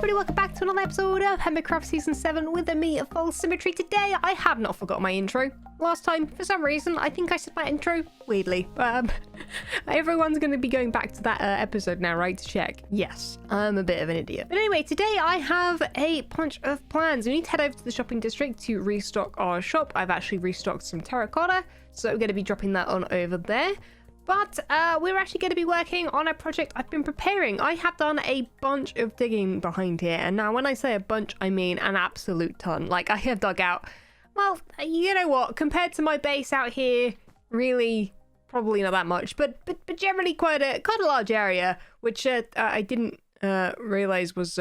everybody, welcome back to another episode of Hermitcraft Season 7 with me, FalseSymmetry. Today, I have not forgotten my intro. Last time, for some reason, I think I said my intro weirdly. Everyone's going to be going back to that episode now, right, to check. Yes, I'm a bit of an idiot. But anyway, today I have a bunch of plans. We need to head over to the shopping district to restock our shop. I've actually restocked some terracotta, so we're going to be dropping that on over there. But we're actually going to be working on a project I've been preparing. I have done a bunch of digging behind here. And now when I say a bunch, I mean an absolute ton. Like, I have dug out, well, you know what? Compared to my base out here, really, probably not that much. But generally quite a large area, which I didn't realize was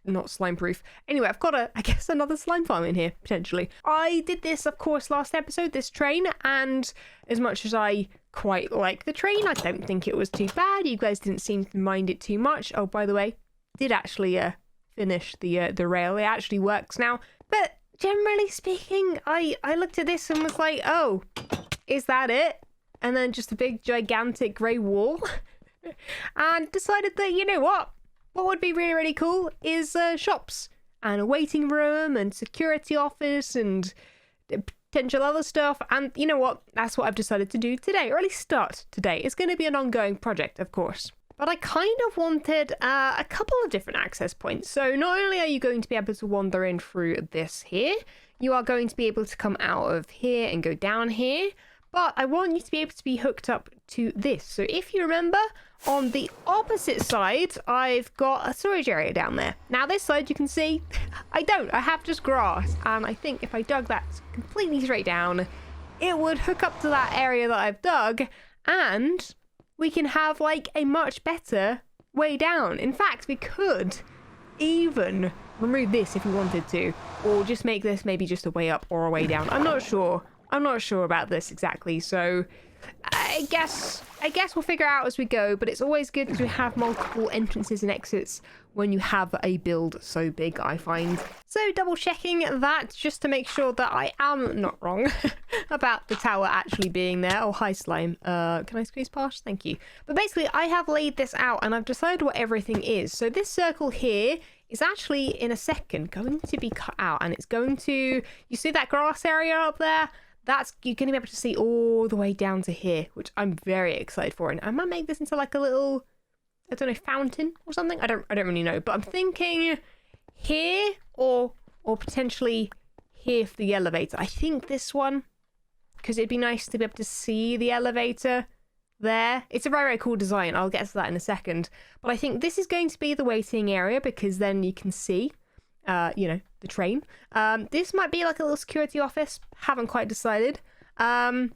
not slime proof. Anyway, I've got I guess another slime farm in here, potentially. I did this, of course, last episode, this train. And as much as I quite like the train, I don't think it was too bad. You guys didn't seem to mind it too much. Oh, by the way, did actually finish the rail. It actually works now. But generally speaking, I looked at this and was like, oh, is that it? And then just a big gigantic grey wall. And decided that, you know what would be really, really cool is shops and a waiting room and security office and potential other stuff. And you know what? That's what I've decided to do today, or at least start today. It's going to be an ongoing project, of course. But I kind of wanted a couple of different access points. So not only are you going to be able to wander in through this here, you are going to be able to come out of here and go down here. But I want you to be able to be hooked up to this. So if you remember, on the opposite side, I've got a storage area down there. Now this side, you can see, I have just grass. And I think if I dug that completely straight down, it would hook up to that area that I've dug. And we can have like a much better way down. In fact, we could even remove this if we wanted to. Or just make this maybe just a way up or a way down. I'm not sure. I'm not sure about this exactly, so I guess we'll figure out as we go, but it's always good to have multiple entrances and exits when you have a build so big, I find. So double checking that just to make sure that I am not wrong about the tower actually being there. Oh, hi slime. Can I squeeze past? Thank you. But basically I have laid this out and I've decided what everything is. So this circle here is actually in a second going to be cut out, and it's going to, you see that grass area up there? You're going to be able to see all the way down to here, which I'm very excited for. And I might make this into like a little, I don't know, fountain or something. I don't really know, but I'm thinking here or potentially here for the elevator. I think this one, because it'd be nice to be able to see the elevator there. It's a very, very cool design. I'll get to that in a second. But I think this is going to be the waiting area because then you can see you know, the train. This might be like a little security office. Haven't quite decided. One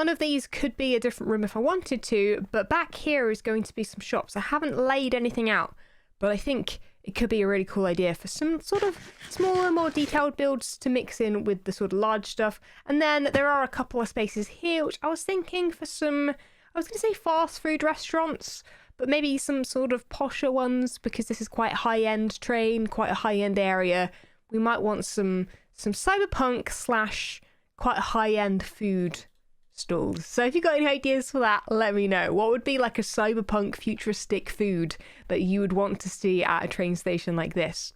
of these could be a different room if I wanted to, but back here is going to be some shops. I haven't laid anything out, but I think it could be a really cool idea for some sort of smaller, more detailed builds to mix in with the sort of large stuff. And then there are a couple of spaces here, which I was thinking for some, I was going to say fast food restaurants, but maybe some sort of posher ones, because this is quite a high-end train, quite a high-end area. We might want some cyberpunk slash quite a high-end food stalls. So if you've got any ideas for that, let me know. What would be like a cyberpunk futuristic food that you would want to see at a train station like this?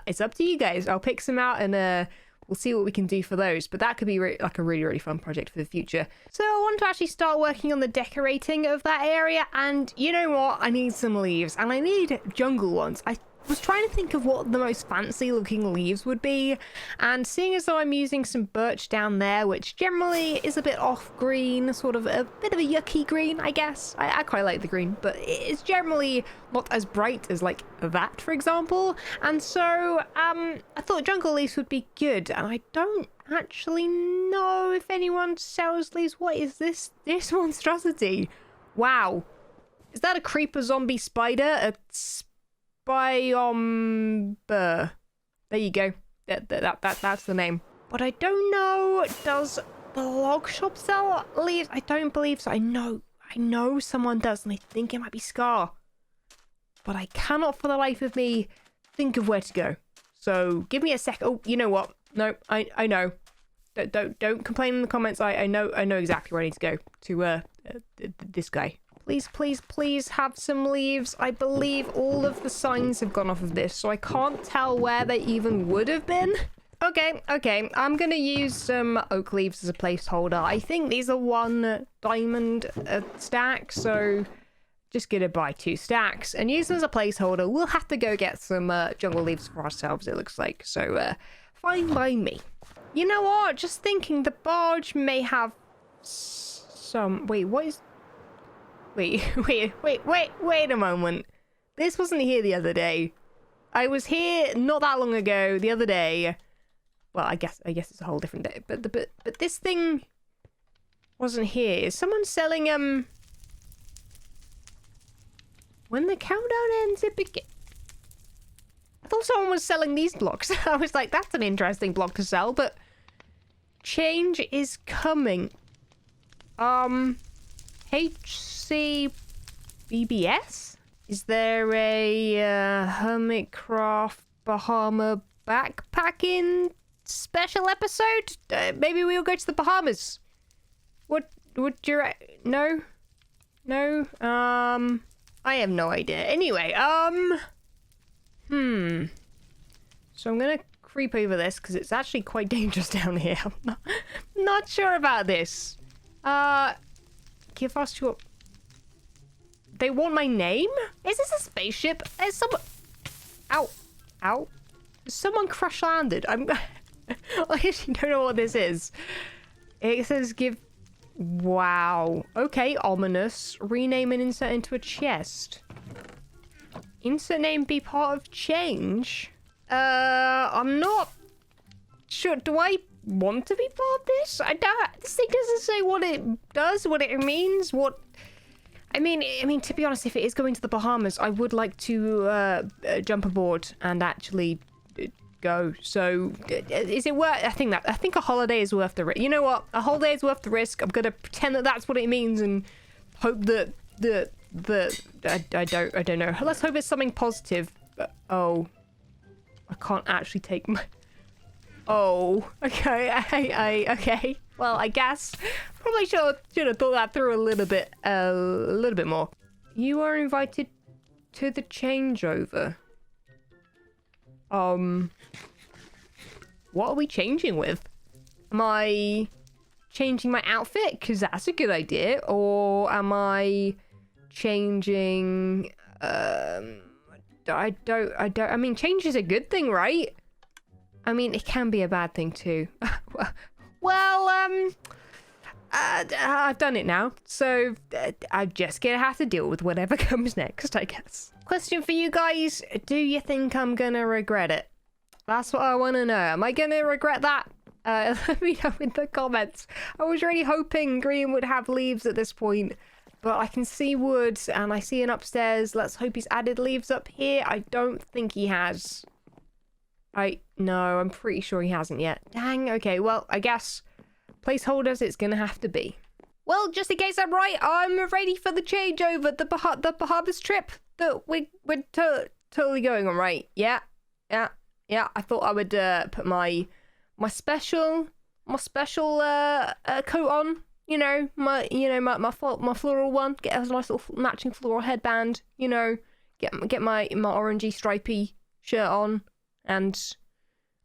It's up to you guys. I'll pick some out and we'll see what we can do for those. But that could be like a really, really fun project for the future. So I want to actually start working on the decorating of that area. And you know what? I need some leaves. And I need jungle ones. I was trying to think of what the most fancy looking leaves would be. And seeing as though I'm using some birch down there, which generally is a bit off green, sort of a bit of a yucky green, I guess. I quite like the green, but it's generally not as bright as like that, for example. And so I thought jungle leaves would be good. And I don't actually know if anyone sells leaves. What is this monstrosity? Wow. Is that a creeper zombie spider? There you go. That's the name. But I don't know. Does the log shop sell leaves? I don't believe so. I know someone does, and I think it might be Scar. But I cannot for the life of me think of where to go. So give me a sec. Oh, you know what? No, I know. Don't complain in the comments. I know exactly where I need to go to this guy. Please, please, please have some leaves. I believe all of the signs have gone off of this, so I can't tell where they even would have been. Okay, okay. I'm gonna use some oak leaves as a placeholder. I think these are 1 diamond a stack, so just gonna buy 2 stacks and use them as a placeholder. We'll have to go get some jungle leaves for ourselves, it looks like. So, fine by me. You know what? Just thinking the barge may have some... Wait, what is... Wait a moment. This wasn't here the other day. I was here not that long ago, the other day. Well, I guess it's a whole different day. But this thing wasn't here. Is someone selling when the countdown ends, it begins. I thought someone was selling these blocks. I was like, that's an interesting block to sell, but change is coming. HCBBS? Is there a Hermitcraft Bahama backpacking special episode? Maybe we'll go to the Bahamas. What would you... No? No? I have no idea. Anyway, so I'm gonna creep over this because it's actually quite dangerous down here. I'm not sure about this. Give us your... They want my name? Is this a spaceship? Is someone... Ow. Ow. Someone crash landed. I actually don't know what this is. It says give... Wow. Okay, ominous. Rename and insert into a chest. Insert name be part of change? I'm not sure. Do I want to be part of this? I don't... This thing doesn't say what it does, what it means, what... I mean, to be honest, if it is going to the Bahamas, I would like to jump aboard and actually go. So, is it worth? I think a holiday is worth the risk. You know what? A holiday is worth the risk. I'm gonna pretend that that's what it means and hope that I don't know. Let's hope it's something positive. Oh, I can't actually take my... Oh, okay. Okay. Well, I guess probably should have thought that through a little bit more. You are invited to the changeover. What are we changing with? Am I changing my outfit? Because that's a good idea. Or am I changing... I mean, change is a good thing, right? I mean, it can be a bad thing too. Well, I've done it now, so I'm just gonna have to deal with whatever comes next, I guess. Question for you guys, do you think I'm gonna regret it? That's what I want to know. Am I gonna regret that? Let me know in the comments. I was really hoping Green would have leaves at this point, but I can see wood, and I see an upstairs. Let's hope he's added leaves up here. I don't think he has. No, I'm pretty sure he hasn't yet. Dang, okay, well, I guess placeholders it's gonna have to be. Well, just in case I'm right, I'm ready for the changeover, the Bahamas trip that we're totally going on, right? Yeah. I thought I would put my special coat on, my floral one, get a nice little matching floral headband, get my orangey stripy shirt on. And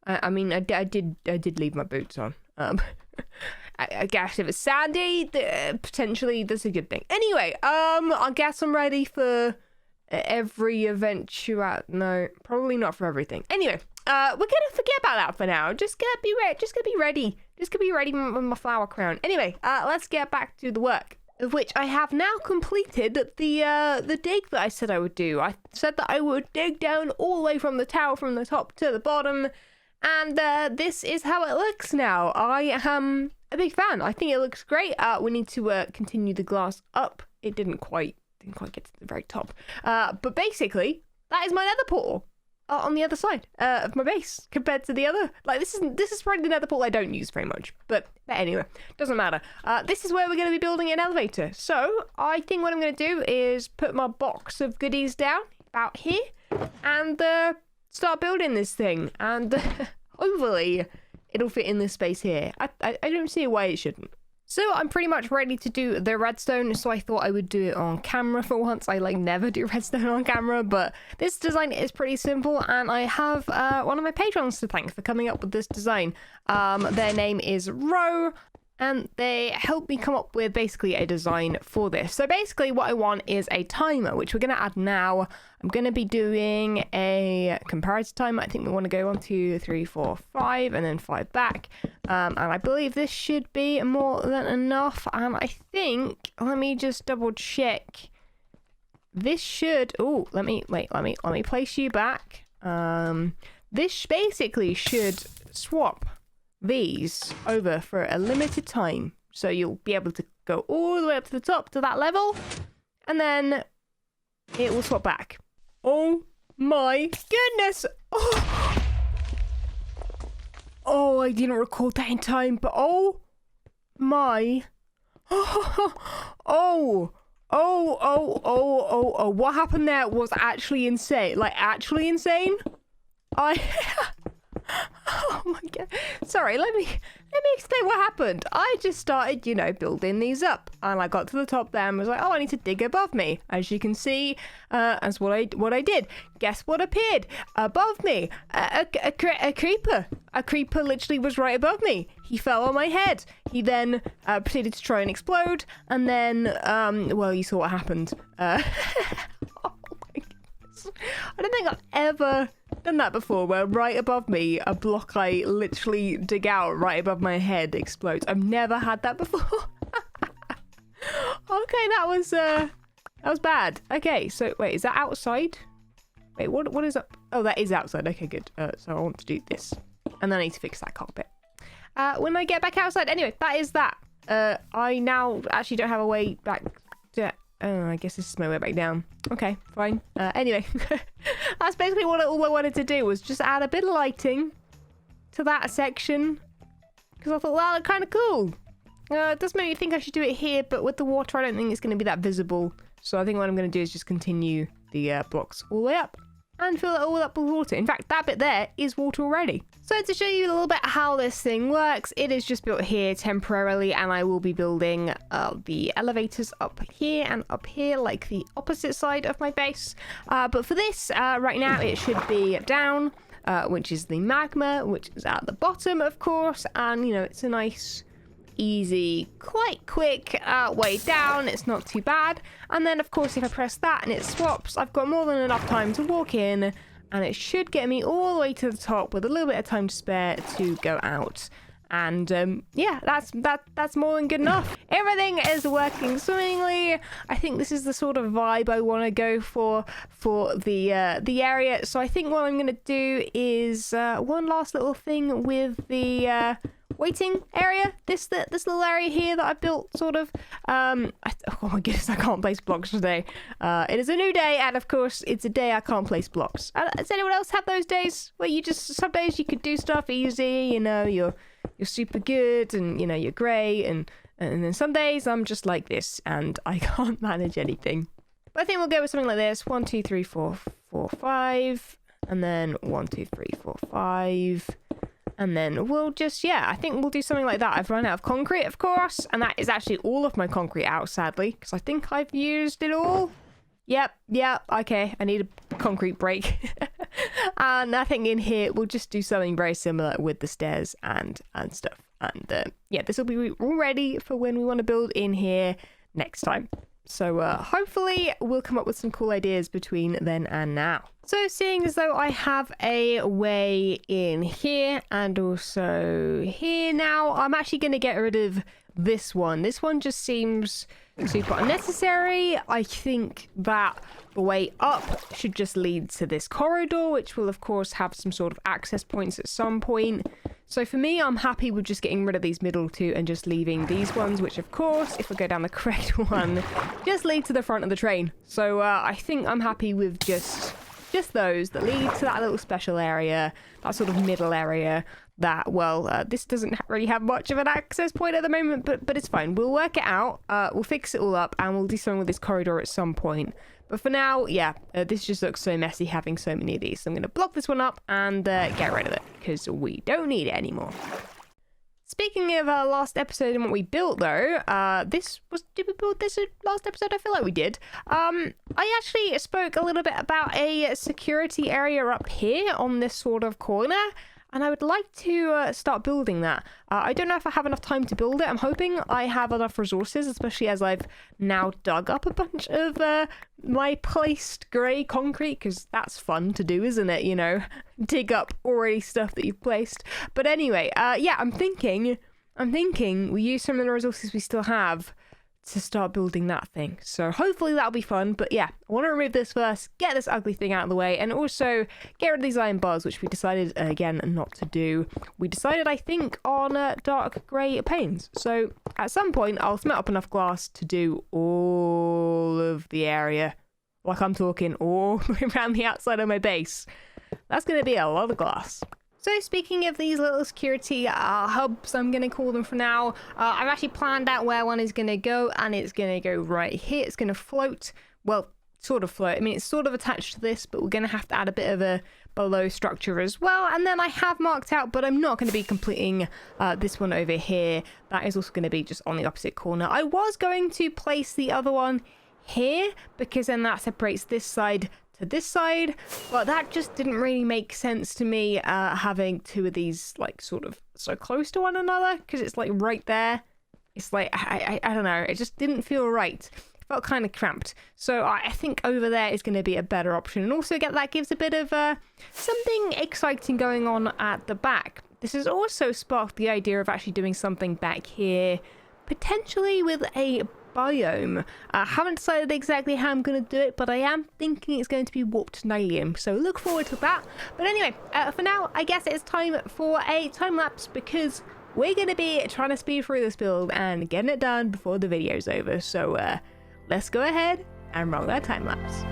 I mean, I did leave my boots on. I guess if it's sandy, potentially that's a good thing. Anyway, I guess I'm ready for every eventuality. No, probably not for everything. Anyway, we're gonna forget about that for now. Just gonna be ready. Just gonna be ready with my flower crown. Anyway, let's get back to the work, of which I have now completed the dig that I said I would do. I said that I would dig down all the way from the tower, from the top to the bottom, and this is how it looks now. I am a big fan. I think it looks great. We need to continue the glass up. It didn't quite get to the very top. But basically, that is my nether portal on the other side of my base compared to the other. Like, this is probably the nether portal I don't use very much, but anyway, doesn't matter. This is where we're going to be building an elevator. So I think what I'm going to do is put my box of goodies down about here and start building this thing, and hopefully it'll fit in this space here. I don't see why it shouldn't. So I'm pretty much ready to do the redstone, so I thought I would do it on camera for once. I like never do redstone on camera, but this design is pretty simple, and I have one of my patrons to thank for coming up with this design. Their name is Ro, and they helped me come up with basically a design for this. So basically what I want is a timer, which we're going to add now. I'm going to be doing a comparative timer. I think we want to go 1, 2, 3, 4, 5, and then 5 back. And I believe this should be more than enough. And I think, let me just double check. This should, oh, let me place you back. This basically should swap these over for a limited time, so you'll be able to go all the way up to the top to that level, and then it will swap back. Oh my goodness! Oh, I didn't record that in time, but oh my! Oh, what happened there was actually insane. Like, actually insane. Oh my god. Sorry, let me explain what happened. I just started, you know, building these up, and I got to the top there and was like, oh, I need to dig above me. As you can see, that's what I did. Guess what appeared above me? A creeper. A creeper literally was right above me. He fell on my head. He then proceeded to try and explode, and then well, you saw what happened. Oh my goodness. I don't think I've ever done that before, where right above me, a block I literally dig out right above my head explodes. I've never had that before. Okay, that was bad. Okay, so wait, is that outside? Wait, what is up? Oh, that is outside. Okay, good. So I want to do this, and then I need to fix that carpet when I get back outside. Anyway, that is that. I now actually don't have a way back to... Oh, I guess this is my way back down. Okay, fine. Anyway, that's basically all I wanted to do, was just add a bit of lighting to that section, because I thought that looked kind of cool. It does make me think I should do it here, but with the water, I don't think it's going to be that visible. So I think what I'm going to do is just continue the blocks all the way up and fill it all up with water. In fact, that bit there is water already. So to show you a little bit how this thing works, it is just built here temporarily, and I will be building the elevators up here and up here, like the opposite side of my base. But for this, right now, it should be down, which is the magma, which is at the bottom, of course. And, you know, it's a nice, easy, quite quick way down. It's not too bad. And then, of course, if I press that and it swaps, I've got more than enough time to walk in, and it should get me all the way to the top with a little bit of time to spare to go out. And yeah, that's more than good enough. Everything is working swimmingly. I think this is the sort of vibe I want to go for the area. So I think what I'm going to do is one last little thing with the waiting area. This little area here that I built, sort of. Oh my goodness, I can't place blocks today. It is a new day, and of course, it's a day I can't place blocks. Does anyone else have those days where you just, some days you could do stuff easy, you know, you're super good, and you know, you're great, and then some days I'm just like this and I can't manage anything. But I think we'll go with something like this: 1, 2, 3, 4, 4, 5, and then 1, 2, 3, 4, 5. And then we'll just, yeah, I think we'll do something like that. I've run out of concrete, of course, and that is actually all of my concrete out, sadly, because I think I've used it all. Yep, okay, I need a concrete break. And I think in here we'll just do something very similar with the stairs and stuff. And yeah, this will be all ready for when we want to build in here next time. So hopefully we'll come up with some cool ideas between then and now. So seeing as though I have a way in here and also here now, I'm actually going to get rid of this one. This one just seems super unnecessary. I think that the way up should just lead to this corridor, which will of course have some sort of access points at some point. So for me, I'm happy with just getting rid of these middle two and just leaving these ones, which of course, if we go down the correct one, just lead to the front of the train. So I think I'm happy with just those that lead to that little special area, that sort of middle area that, well, this doesn't really have much of an access point at the moment, but it's fine. We'll work it out, we'll fix it all up, and we'll do something with this corridor at some point. But for now, yeah, this just looks so messy having so many of these. So I'm going to block this one up and get rid of it, because we don't need it anymore. Speaking of our last episode and what we built, though, did we build this last episode? I feel like we did. I actually spoke a little bit about a security area up here on this sort of corner, and I would like to start building that. I don't know if I have enough time to build it. I'm hoping I have enough resources, especially as I've now dug up a bunch of my placed grey concrete, because that's fun to do, isn't it? You know, dig up already stuff that you've placed. But anyway, yeah, I'm thinking we use some of the resources we still have to start building that thing. So hopefully that'll be fun. But yeah, I want to remove this first, get this ugly thing out of the way, and also get rid of these iron bars, which we decided again not to do. We decided, I think, on dark grey panes. So at some point I'll smelt up enough glass to do all of the area. Like, I'm talking all around the outside of my base. That's going to be a lot of glass. So speaking of these little security hubs, I'm going to call them for now, I've actually planned out where one is going to go, and it's going to go right here. It's going to float, well, sort of float. I mean, it's sort of attached to this, but we're going to have to add a bit of a below structure as well. And then I have marked out, but I'm not going to be completing this one over here. That is also going to be just on the opposite corner. I was going to place the other one here, because then that separates this side to this side, but that just didn't really make sense to me, having two of these like sort of so close to one another, because it's like right there. It's like I don't know, it just didn't feel right. It felt kind of cramped. So I think over there is going to be a better option, and also that gives a bit of something exciting going on at the back. This has also sparked the idea of actually doing something back here, potentially with a biome. I haven't decided exactly how I'm going to do it, but I am thinking it's going to be warped nyllium, so look forward to that. But anyway, for now, I guess it's time for a time lapse, because we're going to be trying to speed through this build and getting it done before the video's over. So let's go ahead and roll that time lapse.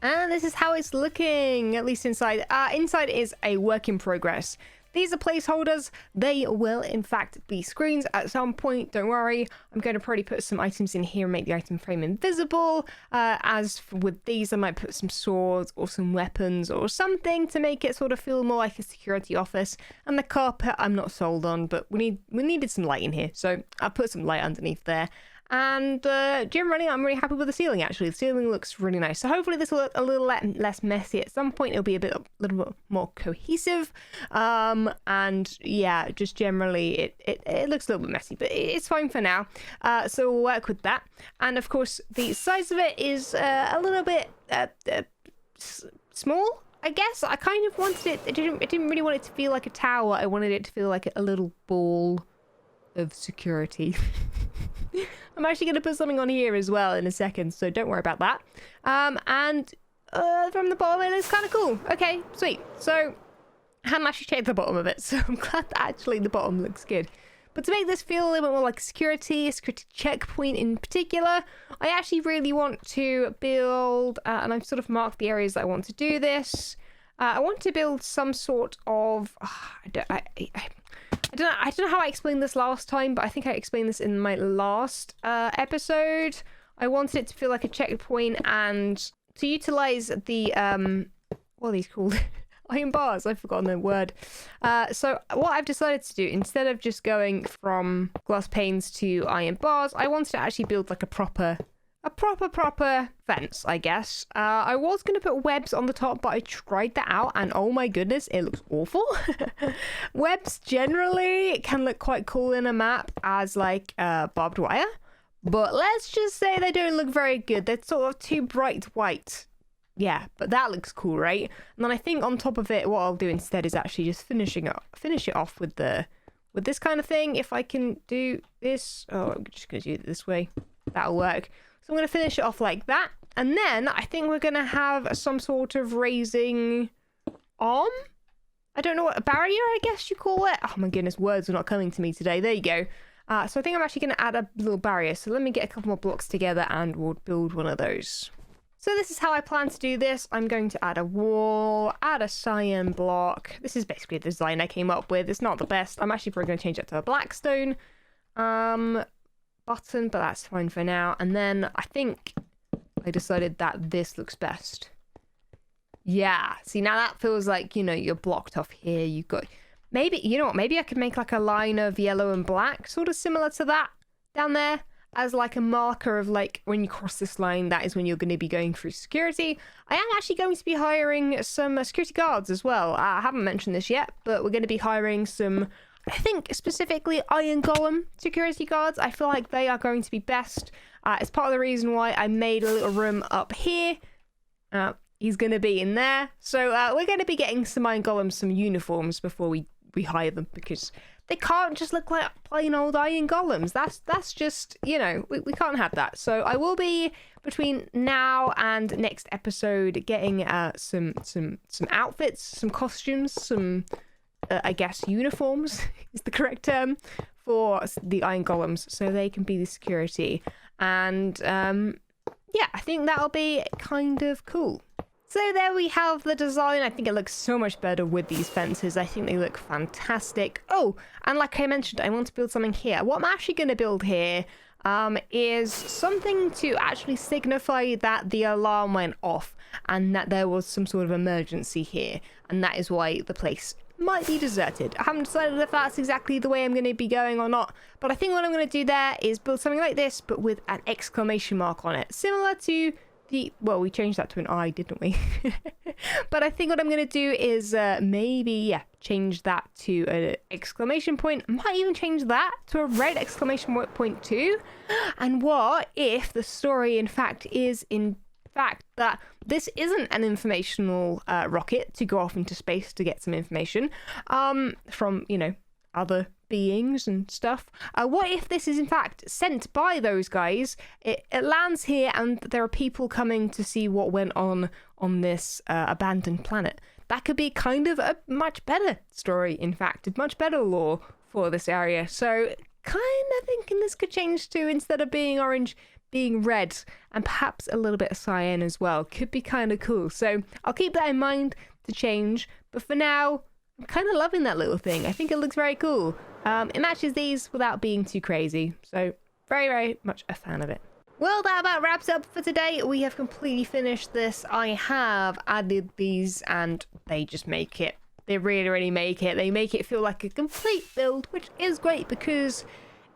And this is how it's looking, at least inside. Inside is a work in progress. These are placeholders. They will, in fact, be screens at some point. Don't worry. I'm going to probably put some items in here and make the item frame invisible. As with these, I might put some swords or some weapons or something to make it sort of feel more like a security office. And the carpet, I'm not sold on, but we needed some light in here. So I put some light underneath there. And generally, I'm really happy with the ceiling, actually. The ceiling looks really nice. So hopefully this will look a little less messy. At some point, it'll be a little bit more cohesive. And yeah, just generally, it looks a little bit messy, but it's fine for now. So we'll work with that. And of course, the size of it is a little bit small, I guess. I kind of wanted it, I didn't really want it to feel like a tower. I wanted it to feel like a little ball of security. I'm actually going to put something on here as well in a second, so don't worry about that. And from the bottom, it looks kind of cool. Okay, sweet. So I hadn't actually checked the bottom of it, so I'm glad that actually the bottom looks good. But to make this feel a little bit more like a security checkpoint in particular, I actually really want to build, and I've sort of marked the areas that I want to do this. I want to build some sort of, I don't know how I explained this last time, but I think I explained this in my last episode. I wanted it to feel like a checkpoint and to utilize the, what are these called? Iron bars. I've forgotten the word. So what I've decided to do, instead of just going from glass panes to iron bars, I wanted to actually build like a proper fence, I guess. I was going to put webs on the top, but I tried that out and oh my goodness, it looks awful. Webs generally can look quite cool in a map as like barbed wire, but let's just say they don't look very good. They're sort of too bright white. Yeah, but that looks cool, right? And then I think on top of it, what I'll do instead is actually just finish it off with the with this kind of thing, if I can do this, oh, I'm just going to do it this way. That'll work. So I'm going to finish it off like that. And then I think we're going to have some sort of raising arm. I don't know what, a barrier, I guess you call it. Oh my goodness, words are not coming to me today. There you go. So I think I'm actually going to add a little barrier. So let me get a couple more blocks together and we'll build one of those. So this is how I plan to do this. I'm going to add a wall, add a cyan block. This is basically the design I came up with. It's not the best. I'm actually probably going to change it to a blackstone button, but that's fine for now. And then I think I decided that this looks best. Yeah, see, now that feels like, you know, you're blocked off here. You've got, maybe, you know what, maybe I could make like a line of yellow and black, sort of similar to that down there, as like a marker of like, when you cross this line, that is when you're going to be going through security. I am actually going to be hiring some security guards as well. I haven't mentioned this yet, but we're going to be hiring some, I think specifically iron golem security guards. I feel like they are going to be best. It's part of the reason why I made a little room up here. He's going to be in there. So we're going to be getting some iron golems some uniforms before we hire them, because they can't just look like plain old iron golems. That's just, you know, we can't have that. So I will be, between now and next episode, getting some outfits, some costumes, some I guess uniforms is the correct term for the iron golems, so they can be the security. And yeah, I think that'll be kind of cool. So there we have the design. I think it looks so much better with these fences. I think they look fantastic. Oh, and like I mentioned, I want to build something here. What I'm actually going to build here is something to actually signify that the alarm went off and that there was some sort of emergency here. And that is why the place might be deserted. I haven't decided if that's exactly the way I'm going to be going or not, but I think what I'm going to do there is build something like this, but with an exclamation mark on it, similar to the, well, we changed that to an I, didn't we? But I think what I'm going to do is maybe, yeah, change that to an exclamation point. I might even change that to a red exclamation point too. And what if the story, in fact, is in fact that this isn't an informational rocket to go off into space to get some information from, you know, other beings and stuff. What if this is in fact sent by those guys? It lands here and there are people coming to see what went on this abandoned planet. That could be kind of a much better story, in fact, a much better lore for this area. So kind of thinking this could change to, instead of being orange, being red, and perhaps a little bit of cyan as well. Could be kind of cool. So I'll keep that in mind to change, but for now I'm kind of loving that little thing. I think it looks very cool. It matches these without being too crazy, so very, very much a fan of it. Well, that about wraps up for today. We have completely finished this. I have added these and they just make it. They really, really make it. They make it feel like a complete build, which is great, because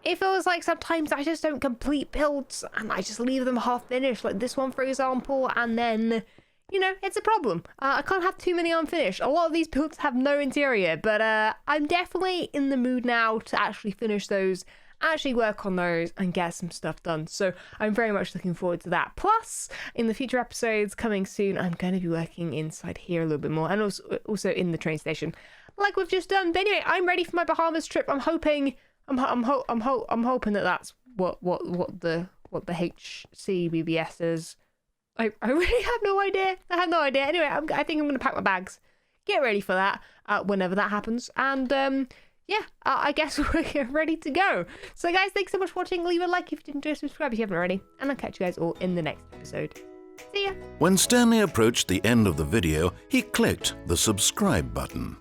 it feels like sometimes I just don't complete builds and I just leave them half finished, like this one for example, and then, you know, it's a problem. I can't have too many unfinished. A lot of these builds have no interior, but I'm definitely in the mood now to actually finish those, actually work on those and get some stuff done. So I'm very much looking forward to that. Plus, in the future episodes coming soon, I'm going to be working inside here a little bit more, and also in the train station, like we've just done. But anyway, I'm ready for my Bahamas trip. I'm hoping that that's what the HCBBS is. I really have no idea. I have no idea. Anyway, I think I'm going to pack my bags, get ready for that whenever that happens. And yeah, I guess we're ready to go. So guys, thanks so much for watching. Leave a like if you didn't, subscribe if you haven't already. And I'll catch you guys all in the next episode. See ya. When Stanley approached the end of the video, he clicked the subscribe button.